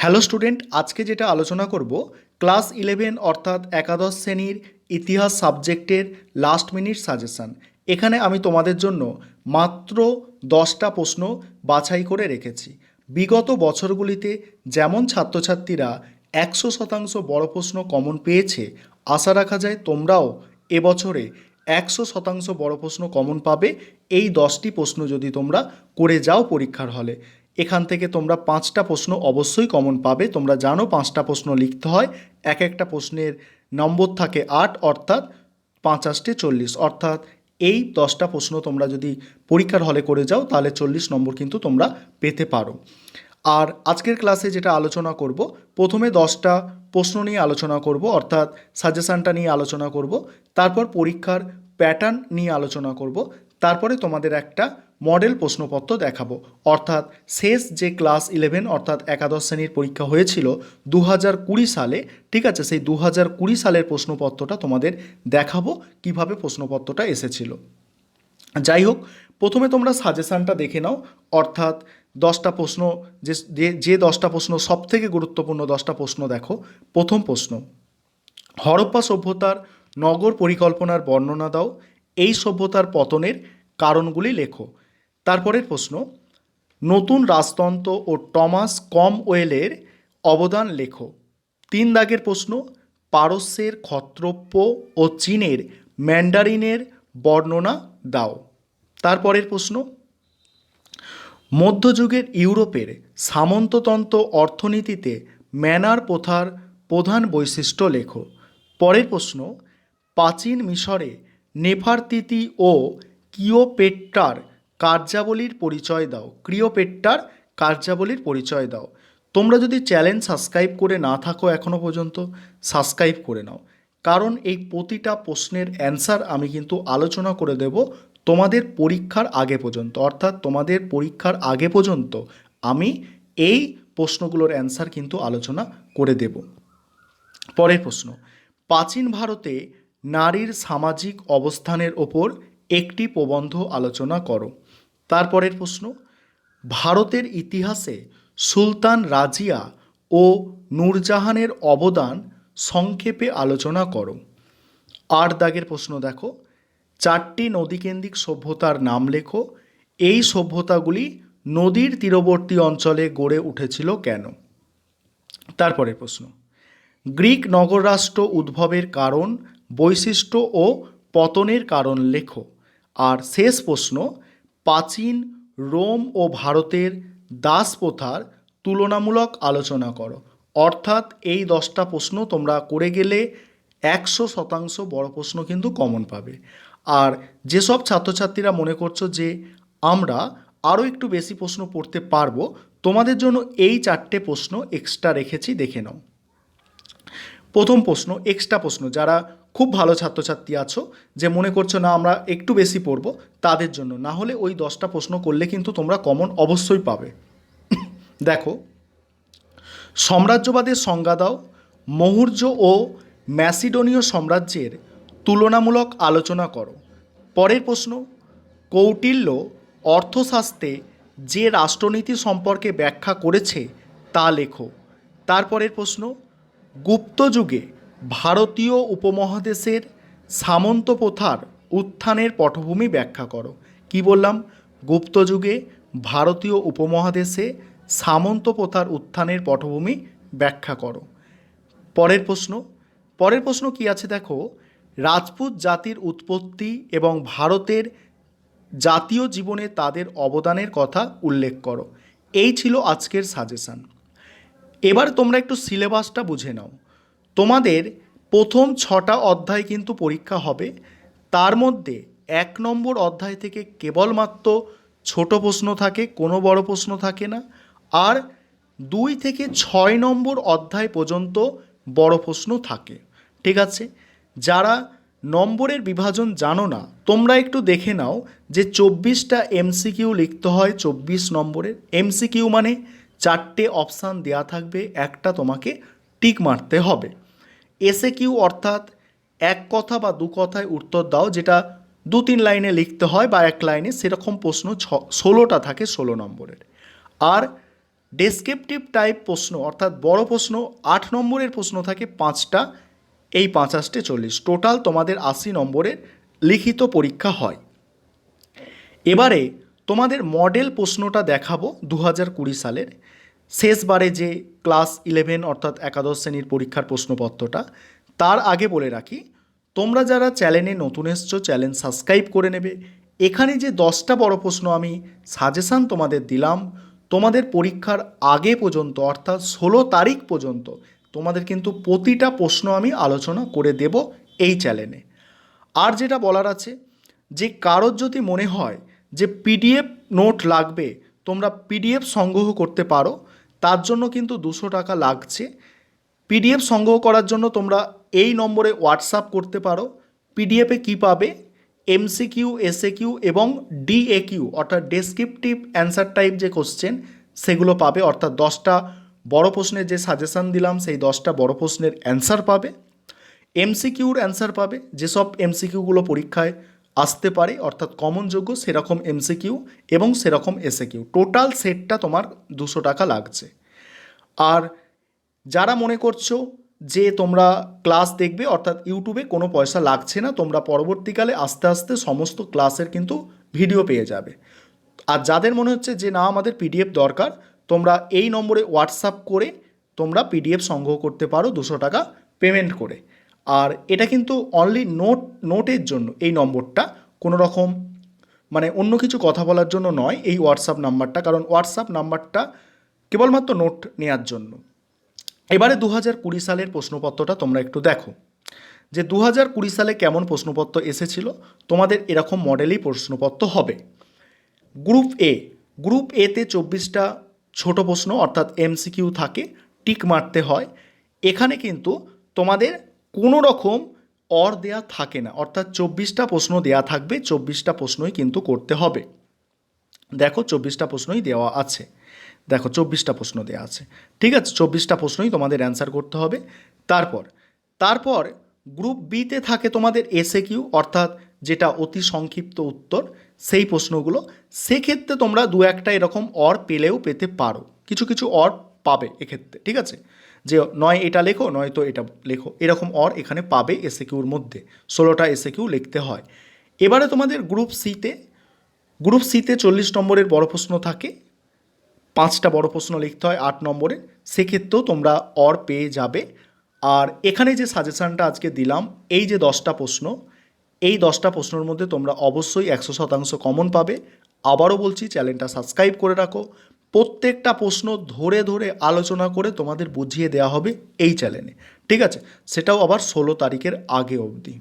Hello student, আজকে যেটা আলোচনা করব ক্লাস 11 অর্থাৎ একাদশ শ্রেণীর ইতিহাস সাবজেক্টের লাস্ট মিনিট সাজেশান। এখানে আমি তোমাদের জন্য মাত্র 10টা প্রশ্ন বাছাই করে রেখেছি। বিগত বছরগুলিতে যেমন ছাত্রছাত্রীরা 100% বড় প্রশ্ন কমন পেয়েছে, আশা রাখা যায় তোমরাও এবছরে 100% বড় প্রশ্ন কমন পাবে এই 10টি প্রশ্ন যদি তোমরা করে যাও পরীক্ষার হলে। এখান থেকে তোমরা 5টা প্রশ্ন অবশ্যই কমন পাবে। তোমরা জানো 5টা প্রশ্ন লিখতে হয়, এক একটা প্রশ্নের নম্বর থাকে 8, অর্থাৎ 5 8 40, অর্থাৎ এই 10টা প্রশ্ন তোমরা যদি পরীক্ষার হলে করে যাও তাহলে 40 নম্বর কিন্তু তোমরা পেতে পারো। আর আজকের ক্লাসে যেটা আলোচনা করব, প্রথমে 10টা প্রশ্ন নিয়ে আলোচনা করব, অর্থাৎ সাজেশানটা নিয়ে আলোচনা করব, তারপর পরীক্ষার প্যাটার্ন নিয়ে আলোচনা করব, তারপরে তোমাদের একটা মডেল প্রশ্নপত্র দেখাবো। অর্থাৎ শেষ যে ক্লাস 11 অর্থাৎ একাদশ শ্রেণীর পরীক্ষা হয়েছিল 2020 সালে, ঠিক আছে, সেই 2020 সালের প্রশ্নপত্রটা তোমাদের দেখাবো কিভাবে প্রশ্নপত্রটা এসেছিল। যাই হোক, প্রথমে তোমরা সাজেশানটা দেখে নাও। অর্থাৎ 10টা প্রশ্ন, যে 10টা প্রশ্ন সবথেকে গুরুত্বপূর্ণ 10টা প্রশ্ন দেখো। প্রথম প্রশ্ন, হরপ্পা সভ্যতার নগর পরিকল্পনার বর্ণনা দাও, এই সভ্যতার পতনের কারণগুলি লেখো। তারপরের প্রশ্ন, নতুন রাজতন্ত্র ও টমাস ক্রমওয়েলের অবদান লেখো। 3 দাগের প্রশ্ন, পারস্যের ক্ষত্রপ্য ও চীনের ম্যান্ডারিনের বর্ণনা দাও। তারপরের প্রশ্ন, মধ্যযুগের ইউরোপের সামন্ততন্ত্র অর্থনীতিতে ম্যানার প্রথার প্রধান বৈশিষ্ট্য লেখো। পরের প্রশ্ন, প্রাচীন মিশরে নেফারতিতি ও ক্লিওপেট্রার কার্যাবলীর পরিচয় দাও। ক্লিওপেট্রার কার্যাবলীর পরিচয় দাও। তোমরা যদি চ্যানেল সাবস্ক্রাইব করে না থাকো এখনও পর্যন্ত, সাবস্ক্রাইব করে নাও, কারণ এই প্রতিটা প্রশ্নের অ্যান্সার আমি কিন্তু আলোচনা করে দেব তোমাদের পরীক্ষার আগে পর্যন্ত। অর্থাৎ তোমাদের পরীক্ষার আগে পর্যন্ত আমি এই প্রশ্নগুলোর অ্যান্সার কিন্তু আলোচনা করে দেব। পরের প্রশ্ন, প্রাচীন ভারতে নারীর সামাজিক অবস্থানের ওপর একটি প্রবন্ধ আলোচনা করো। তারপরের প্রশ্ন, ভারতের ইতিহাসে সুলতান রাজিয়া ও নূরজাহানের অবদান সংক্ষেপে আলোচনা করো। 8 দাগের প্রশ্ন দেখো, 4টি নদীকেন্দ্রিক সভ্যতার নাম লেখো, এই সভ্যতাগুলি নদীর তীরবর্তী অঞ্চলে গড়ে উঠেছিল কেন? তারপরের প্রশ্ন, গ্রিক নগররাষ্ট্র উদ্ভবের কারণ, বৈশিষ্ট্য ও পতনের কারণ লেখো। আর শেষ প্রশ্ন, প্রাচীন রোম ও ভারতের দাস প্রথার তুলনামূলক আলোচনা করো। অর্থাৎ এই 10টা প্রশ্ন তোমরা করে গেলে 100% বড় প্রশ্ন কিন্তু কমন পাবে। আর যেসব ছাত্রছাত্রীরা মনে করছো যে আমরা আরও একটু বেশি প্রশ্ন পড়তে পারবো, তোমাদের জন্য এই 4টে প্রশ্ন এক্সট্রা রেখেছি, দেখে নাও। প্রথম প্রশ্ন, এক্সট্রা প্রশ্ন, যারা খুব ভালো ছাত্রছাত্রী আছো যে মনে করছো না আমরা একটু বেশি পড়বো, তাদের জন্য। না হলে ওই 10টা প্রশ্ন করলে কিন্তু তোমরা কমন অবশ্যই পাবে। দেখো, সাম্রাজ্যবাদের সংজ্ঞা দাও, মৌর্য ও ম্যাসিডোনীয় সাম্রাজ্যের তুলনামূলক আলোচনা করো। পরের প্রশ্ন, কৌটিল্য অর্থশাস্ত্রে যে রাষ্ট্রনীতি সম্পর্কে ব্যাখ্যা করেছে তা লেখো। তারপরের প্রশ্ন, গুপ্ত যুগে ভারতীয় উপমহাদেশের সামন্ত প্রথার উত্থানের পটভূমি ব্যাখ্যা করো। কি বললাম? গুপ্ত যুগে ভারতীয় উপমহাদেশে সামন্ত প্রথার উত্থানের পটভূমি ব্যাখ্যা করো। পরের প্রশ্ন কি আছে দেখো, রাজপুত জাতির উৎপত্তি এবং ভারতের জাতীয় জীবনে তাদের অবদানের কথা উল্লেখ করো। এই ছিল আজকের সাজেশান। এবার তোমরা একটু সিলেবাসটা বুঝে নাও। তোমাদের প্রথম 6টা অধ্যায় কিন্তু পরীক্ষা হবে, তার মধ্যে 1 নম্বর অধ্যায় থেকে কেবলমাত্র ছোট প্রশ্ন থাকে, কোনো বড় প্রশ্ন থাকে না। আর 2 থেকে 6 নম্বর অধ্যায় পর্যন্ত বড় প্রশ্ন থাকে, ঠিক আছে? যারা নম্বরের বিভাজন জানো না, তোমরা একটু দেখে নাও যে 24টা এমসিকিউ লিখতে হয় 24 নম্বরের। এমসিকিউ মানে 4টে অপশান দেওয়া থাকবে, একটা তোমাকে টিক মারতে হবে। এসএ কিউ অর্থাৎ এক কথা বা 2 কথায় উত্তর দাও, যেটা 2-3 লাইনে লিখতে হয় বা 1 লাইনে, সেরকম প্রশ্ন 16টা থাকে 16 নম্বরের। আর ডেসক্রিপটিভ টাইপ প্রশ্ন অর্থাৎ বড় প্রশ্ন 8 নম্বরের প্রশ্ন থাকে 5টা, এই 5 8 40, টোটাল তোমাদের 80 নম্বরের লিখিত পরীক্ষা হয়। এবারে তোমাদের মডেল প্রশ্নটা দেখাবো 2020 সালের শেষবারে যে ক্লাস 11 অর্থাৎ একাদশ শ্রেণীর পরীক্ষার প্রশ্নপত্রটা। তার আগে বলে রাখি, তোমরা যারা চ্যানেলে নতুন এসছো চ্যানেল সাবস্ক্রাইব করে নেবে। এখানে যে 10টা বড় প্রশ্ন আমি সাজেশান তোমাদের দিলাম, তোমাদের পরীক্ষার আগে পর্যন্ত অর্থাৎ 16 তারিখ পর্যন্ত তোমাদের কিন্তু প্রতিটা প্রশ্ন আমি আলোচনা করে দেব এই চ্যানেলে। আর যেটা বলার আছে, যে কারোর যদি মনে হয় যে পিডিএফ নোট লাগবে, তোমরা পিডিএফ সংগ্রহ করতে পারো, তার জন্য কিন্তু 200 টাকা লাগছে। পিডিএফ সংগ্রহ করার জন্য তোমরা এই নম্বরে হোয়াটসঅ্যাপ করতে পারো। পিডিএফে কী পাবে, এমসিকিউ, এসএকিউ এবং ডিএকিউ অর্থাৎ ডেসক্রিপটিভ অ্যান্সার টাইপ যে কোশ্চেন সেগুলো পাবে, অর্থাৎ 10টা বড় প্রশ্নের যে সাজেশান দিলাম সেই 10টা বড় প্রশ্নের অ্যান্সার পাবে। এমসিকিউর অ্যান্সার পাবে, যেসব এমসিকিউগুলো পরীক্ষায় আসতে পারে অর্থাৎ কমনযোগ্য সেরকম এমসিকিউ এবং সেরকম এসএকিউ। টোটাল সেটটা তোমার 200 টাকা লাগছে। আর যারা মনে করছো যে তোমরা ক্লাস দেখবে অর্থাৎ ইউটিউবে কোনো পয়সা লাগছে না, তোমরা পরবর্তীকালে আস্তে আস্তে সমস্ত ক্লাসের কিন্তু ভিডিও পেয়ে যাবে। আর যাদের মনে হচ্ছে যে না আমাদের পিডিএফ দরকার, তোমরা এই নম্বরে হোয়াটসঅ্যাপ করে তোমরা পিডিএফ সংগ্রহ করতে পারো 200 টাকা পেমেন্ট করে। আর এটা কিন্তু অনলি নোটের জন্য এই নম্বরটা, কোনো রকম মানে অন্য কিছু কথা বলার জন্য নয় এই হোয়াটসঅ্যাপ নাম্বারটা, কারণ হোয়াটসঅ্যাপ নাম্বারটা কেবলমাত্র নোট নেওয়ার জন্য। এবারে 2020 সালের প্রশ্নপত্রটা তোমরা একটু দেখো যে 2020 সালে কেমন প্রশ্নপত্র এসেছিল। তোমাদের এরকম মডেলই প্রশ্নপত্র হবে। গ্রুপ এতে 24টা ছোট প্রশ্ন অর্থাৎ এমসিকিউ থাকে, টিক মারতে হয়। এখানে কিন্তু তোমাদের কোনো রকম অর দেয়া থাকে না, অর্থাৎ 24টা প্রশ্ন দেয়া থাকবে, 24টা প্রশ্নই কিন্তু করতে হবে। দেখো 24টা প্রশ্নই দেওয়া আছে, দেখো 24টা প্রশ্ন দেওয়া আছে, ঠিক আছে। 24টা প্রশ্নই তোমাদের অ্যান্সার করতে হবে। তারপর গ্রুপ বিতে থাকে তোমাদের এসএকিউ অর্থাৎ যেটা অতি সংক্ষিপ্ত উত্তর, সেই প্রশ্নগুলো। সেক্ষেত্রে তোমরা দু একটা এরকম অর পেলেও পেতে পারো, কিছু কিছু অর পাবে এক্ষেত্রে, ঠিক আছে। যে নয় এটা লেখো নয়তো এটা লেখো, এরকম অর এখানে পাবে এসএকিউর মধ্যে। 16টা এসএকিউ লিখতে হয়। এবারে তোমাদের গ্রুপ সিতে 40 নম্বরের বড় প্রশ্ন থাকে, 5টা বড় প্রশ্ন লিখতে হয় 8 নম্বরে, সেক্ষেত্রেও তোমরা অর পেয়ে যাবে। আর এখানে যে সাজেশানটা আজকে দিলাম, এই যে 10টা প্রশ্ন, এই 10টা প্রশ্নের মধ্যে তোমরা অবশ্যই 100% কমন পাবে। আবারও বলছি, চ্যানেলটা সাবস্ক্রাইব করে রাখো। প্রত্যেকটা প্রশ্ন ধরে ধরে আলোচনা করে তোমাদের বুঝিয়ে দেওয়া হবে এই চ্যানেলে, ঠিক আছে, সেটাও আবার 16 তারিখের আগে অবধি।